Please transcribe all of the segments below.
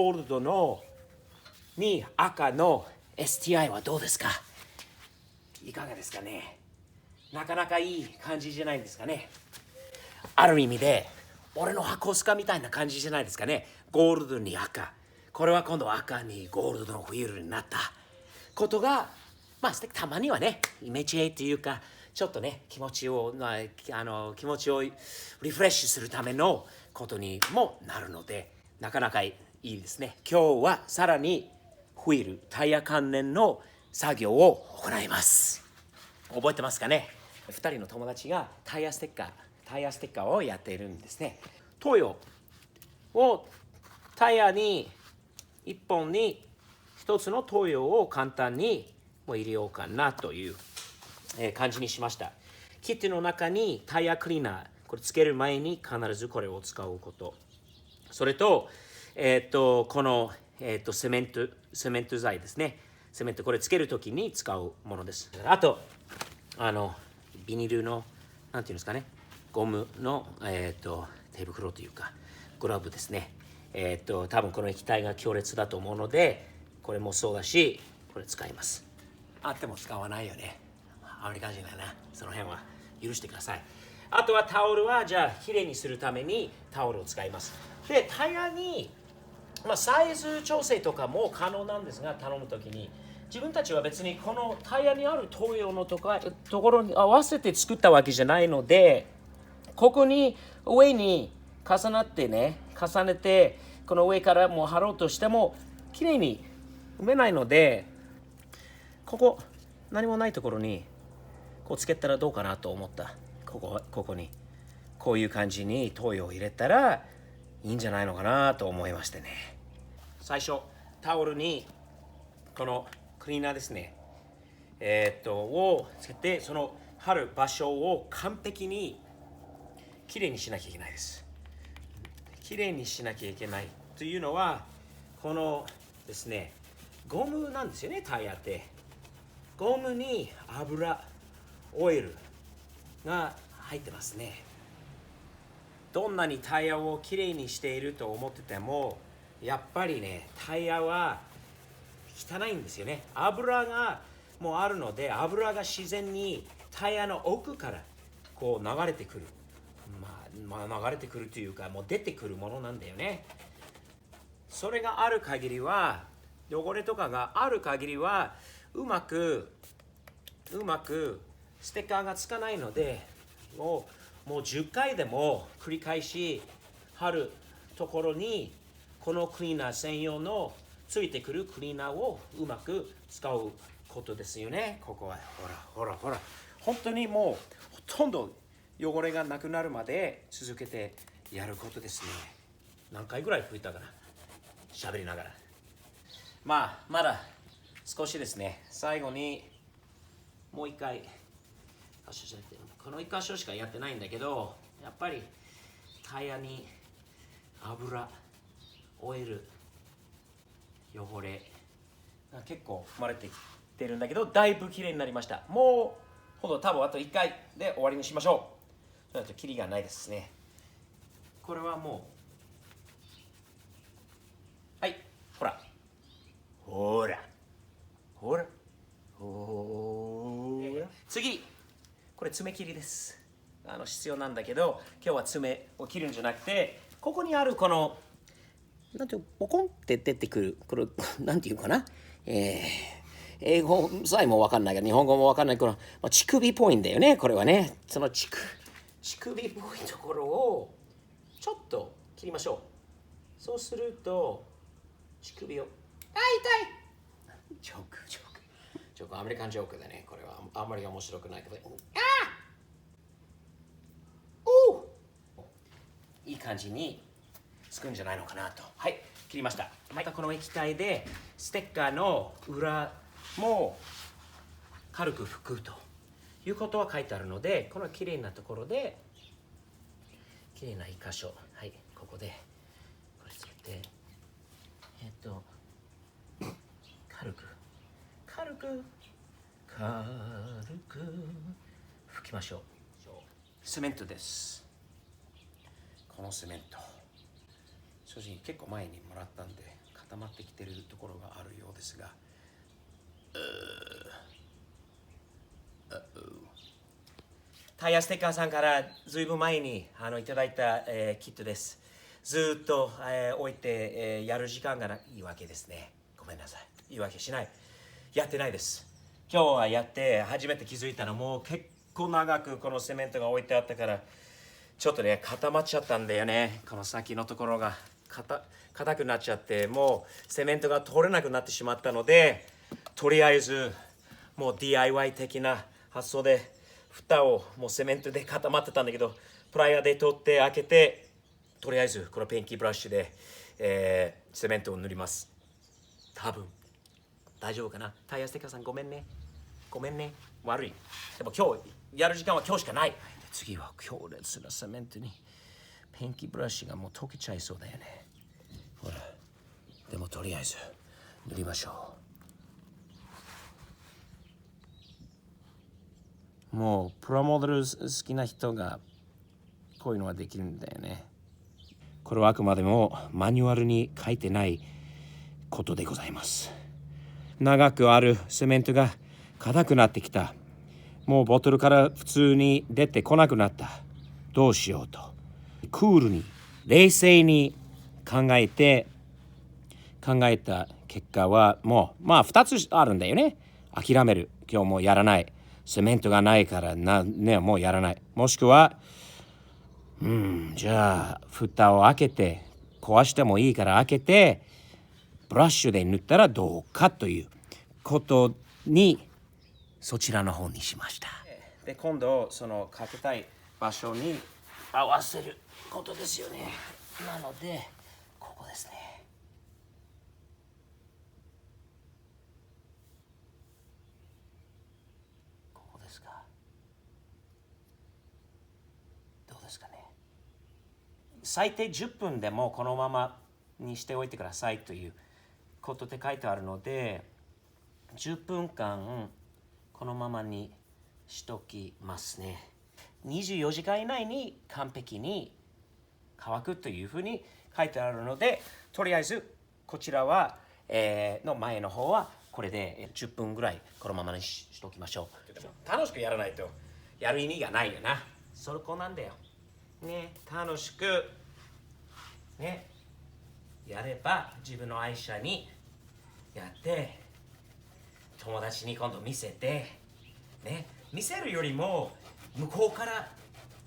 ゴールドのに赤の STI はどうですか？いかがですかね？なかなかいい感じじゃないですかね。ある意味で俺の箱スカみたいな感じじゃないですかね。ゴールドに赤、これは今度赤にゴールドのホイールになったことが、まあたまにはね、イメージっていうか、ちょっとね、気持ちをリフレッシュするためのことにもなるので、なかなかいいですね。今日はさらにホイール、タイヤ関連の作業を行います。覚えてますかね？2人の友達がタイヤステッカーをやっているんですね。塗料をタイヤに1本に1つの塗料を簡単に入れようかなという感じにしました。キットの中にタイヤクリーナー、これつける前に必ずこれを使うこと。それと、この、セメント剤ですね。セメント、これつけるときに使うものです。あと、ビニールの、なんていうんですかね、ゴムの、手袋というか、グラブですね。多分この液体が強烈だと思うので、これもそうだし、これ使います。あっても使わないよね。アメリカ人だな。その辺は許してください。あとはタオルは、じゃあ、きれいにするためにタオルを使います。で、タイヤに、サイズ調整とかも可能なんですが、頼むときに、自分たちは別にこのタイヤにある塗料のところに合わせて作ったわけじゃないので、ここに上に重ねて、この上からもう貼ろうとしても、きれいに埋めないので、ここ、何もないところに、こうつけたらどうかなと思った。ここに。こういう感じに塗料を入れたらいいんじゃないのかなと思いましてね。最初、タオルに、このクリーナーですね。をつけて、その貼る場所を完璧にきれいにしなきゃいけないです。きれいにしなきゃいけないというのは、このですね、ゴムなんですよね、タイヤって。ゴムに油、オイルが入ってますね。どんなにタイヤをきれいにしていると思ってても、やっぱりね、タイヤは汚いんですよね。油がもうあるので、油が自然にタイヤの奥からこう流れてくる。流れてくるというか、もう出てくるものなんだよね。それがある限りは、汚れとかがある限りは、うまくステッカーがつかないので、もう10回でも繰り返し貼るところに、このクリーナー専用のついてくるクリーナーをうまく使うことですよね。ここはほら本当にもうほとんど汚れがなくなるまで続けてやることですね。何回ぐらい吹いたかな、喋りながら。まだ少しですね。最後にもう一回、この一箇所しかやってないんだけど、やっぱりタイヤに油、オイル、汚れが結構含まれてきてるんだけど、だいぶきれいになりました。もうほんと多分あと1回で終わりにしましょう。それだとキリがないですね。これはもう、はい、ほら次、これ爪切りです。必要なんだけど、今日は爪を切るんじゃなくて、ここにあるこのなんていうポコンって出てくる、これなんていうかな、英語さえも分かんないけど日本語も分かんない、この、乳首っぽいんだよね。これはね、その乳首っぽいところをちょっと切りましょう。そうすると乳首を痛いジョークアメリカンジョークだね。これはあんまり面白くないけど、いい感じにつくんじゃないのかなと。はい、切りました。またこの液体でステッカーの裏も軽く拭くということは書いてあるので、この綺麗なところで綺麗な一箇所、はい、ここでこれつけて、軽く拭きましょう。セメントです。このセメント、正直結構前にもらったんで買っ固まってきてるところがあるようですが、タイヤステッカーさんからずいぶん前にいただいた、キットです。ずっと、置いて、やる時間がないわけですね。ごめんなさい。言い訳しない。やってないです。今日はやって初めて気づいたのもう結構長くこのセメントが置いてあったからちょっとね固まっちゃったんだよね。この先のところが硬くなっちゃってもうセメントが通れなくなってしまったのでとりあえずもう DIY 的な発想で蓋をもうセメントで固まってたんだけどプライヤーで取って開けてとりあえずこのペンキブラシで、セメントを塗ります。多分大丈夫かな。タイヤステッカーさんごめんね。ごめんね。悪い。でも今日やる時間は今日しかない。次は強烈なセメントにペンキブラシがもう溶けちゃいそうだよね。ほら。でもとりあえず塗りましょう。もうプラモデル好きな人がこういうのはできるんだよね。これはあくまでもマニュアルに書いてないことでございます。長くあるセメントが硬くなってきた。もうボトルから普通に出てこなくなった。どうしようと。クールに冷静に考えた結果はもう2つあるんだよね。諦める。今日もうやらない。セメントがないからもうやらない。もしくはじゃあ蓋を開けて壊してもいいから開けてブラシで塗ったらどうかということにそちらの方にしました。で今度そのかけたい場所に合わせることですよね。なのでここですね。ここですか。どうですかね。最低10分でもこのままにしておいてくださいということで書いてあるので10分間このままにしときますね。24時間以内に完璧に乾くというふうに書いてあるのでとりあえずこちらは、の前の方はこれで10分ぐらいこのままにしときましょう。楽しくやらないとやる意味がないよな。そこなんだよ。ね、楽しくねやれば自分の愛車にやって友達に今度見せてね見せるよりも向こうから、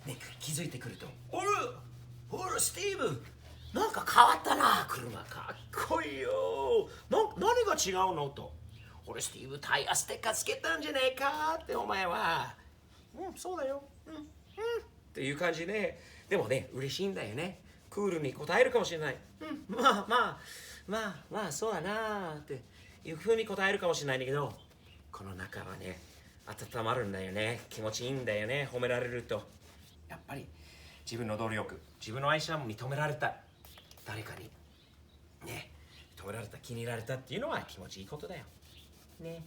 ね、気づいてくると「おらスティーブなんか変わったな車かっこいいよ何が違うの?」と「俺スティーブタイヤステッカーつけたんじゃねえか?」ってお前は「そうだよっていう感じででもね嬉しいんだよね。クールに答えるかもしれない。まあそうだなっていうふうに答えるかもしれないんだけどこの中はね温まるんだよね。気持ちいいんだよね。褒められるとやっぱり自分の努力自分の愛車も認められた誰かにね認められた気に入られたっていうのは気持ちいいことだよね。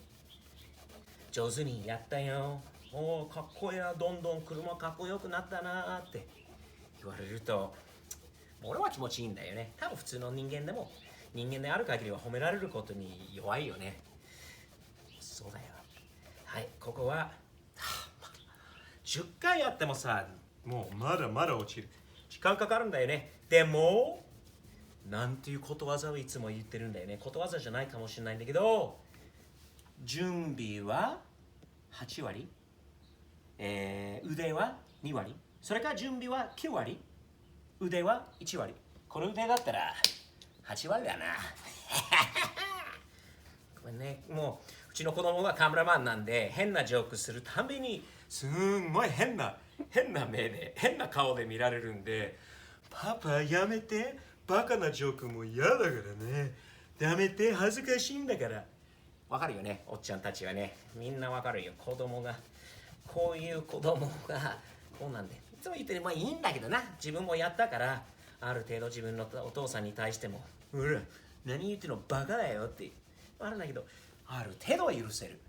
上手にやったよおおかっこいいなどんどん車かっこよくなったなって言われると俺は気持ちいいんだよね。多分普通の人間でも人間である限りは褒められることに弱いよね。そうだよ。はいここは10回やってもさもうまだまだ落ちる時間かかるんだよね。でもなんていうことわざをいつも言ってるんだよね。ことわざじゃないかもしれないんだけど準備は8割、腕は2割それから準備は9割腕は1割この腕だったら8割だなこれねもううちの子供がカメラマンなんで変なジョークするたびにすんごい変な目で変な顔で見られるんでパパやめてバカなジョークも嫌だからねやめて恥ずかしいんだからわかるよねおっちゃんたちはねみんなわかるよ子供がこういう子供がこうなんでいつも言ってるまあいいんだけどな自分もやったからある程度自分のお父さんに対してもほら何言ってんのバカだよってあるんだけどある程度は許せる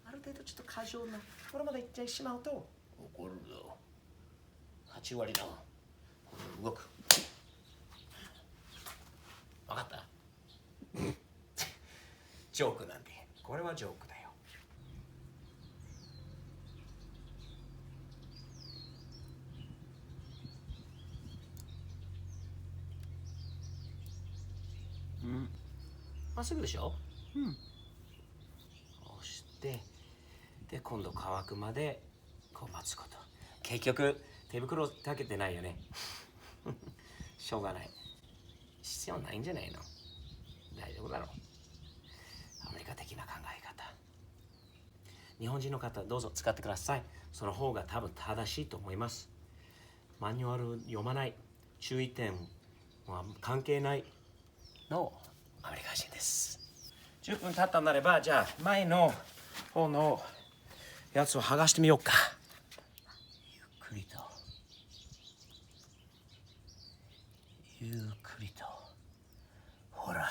ある程度ちょっと過剰なこれまで言っちゃいしまうと怒るぞ8割な動く分かったジョークなんで、これはジョークだよ。まっすぐでしょ。そしてで今度乾くまでこう待つこと。結局手袋かけてないよね。しょうがない。必要ないんじゃないの。大丈夫だろう。アメリカ的な考え方。日本人の方どうぞ使ってください。その方が多分正しいと思います。マニュアル読まない、注意点は関係ないのアメリカ人です。10分経ったんなれば、じゃあ前の方のやつを剥がしてみようか。ゆっくりと。ゆっくりと。ほら、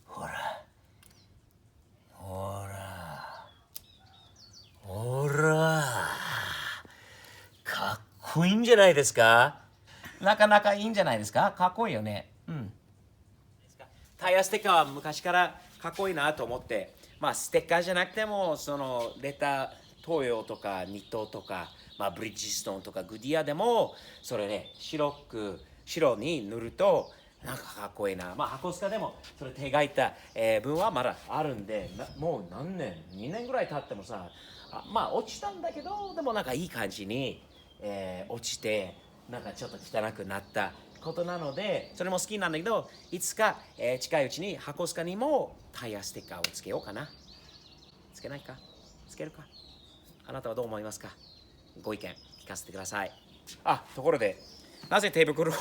ほら、ほら、ほら。かっこいいんじゃないですか。なかなかいいんじゃないですか。かっこいいよね。タイヤステッカーは昔からかっこいいなと思って、まあステッカーじゃなくても、そのレター、東洋とかニットとか、まあブリヂストンとかグディアでも、それね、白に塗ると、なんかかっこいいな。まあ箱スカでもそれ手描いた、分はまだあるんで、もう何年、2年ぐらい経ってもさ、まあ落ちたんだけど、でもなんかいい感じに、落ちて、なんかちょっと汚くなったことなので、それも好きなんだけど、いつか、近いうちに箱スカにもタイヤステッカーをつけようかな。つけないか、つけるか。あなたはどう思いますか。ご意見聞かせてください。ところで、なぜ手袋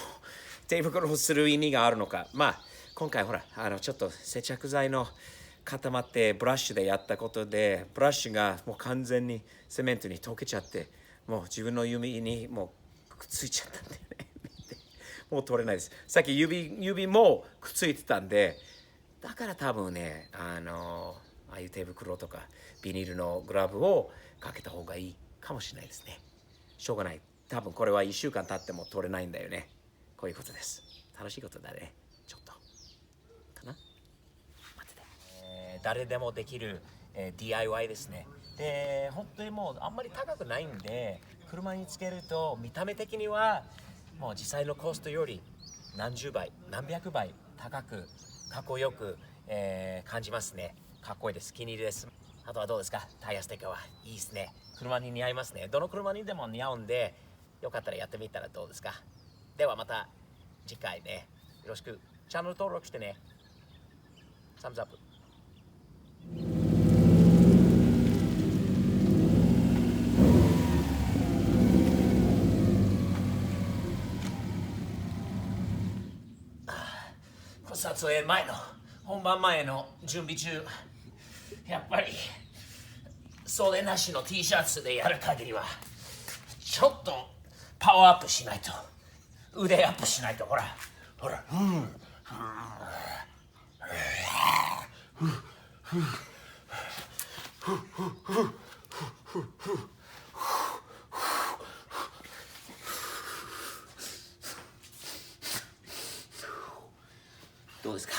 をする意味があるのか。まあ今回ほらちょっと接着剤の固まってブラシでやったことで、ブラシがもう完全にセメントに溶けちゃって、もう自分の指にもうくっついちゃったんだよね。もう取れないです。さっき指もくっついてたんで、だから多分ね、ああいう手袋とかビニールのグラブをかけた方がいいかもしれないですね。しょうがない。多分これは1週間経っても取れないんだよね。こういうことです。楽しいことだね。ちょっと。かな、待ってて。誰でもできる、DIY ですね。で、本当にもうあんまり高くないんで、車につけると見た目的にはもう実際のコストより何十倍、何百倍高く、かっこよく、感じますね。かっこいいです。気に入りです。あとはどうですか。タイヤステッカーはいいですね。車に似合いますね。どの車にでも似合うんで、よかったらやってみたらどうですか。ではまた次回ね、よろしく。チャンネル登録してね。サムズアップ。撮影前の本番前の準備中、やっぱり袖なしの T シャツでやる限りはちょっとパワーアップしないと、腕アップしないと。ほらほら、どうですか。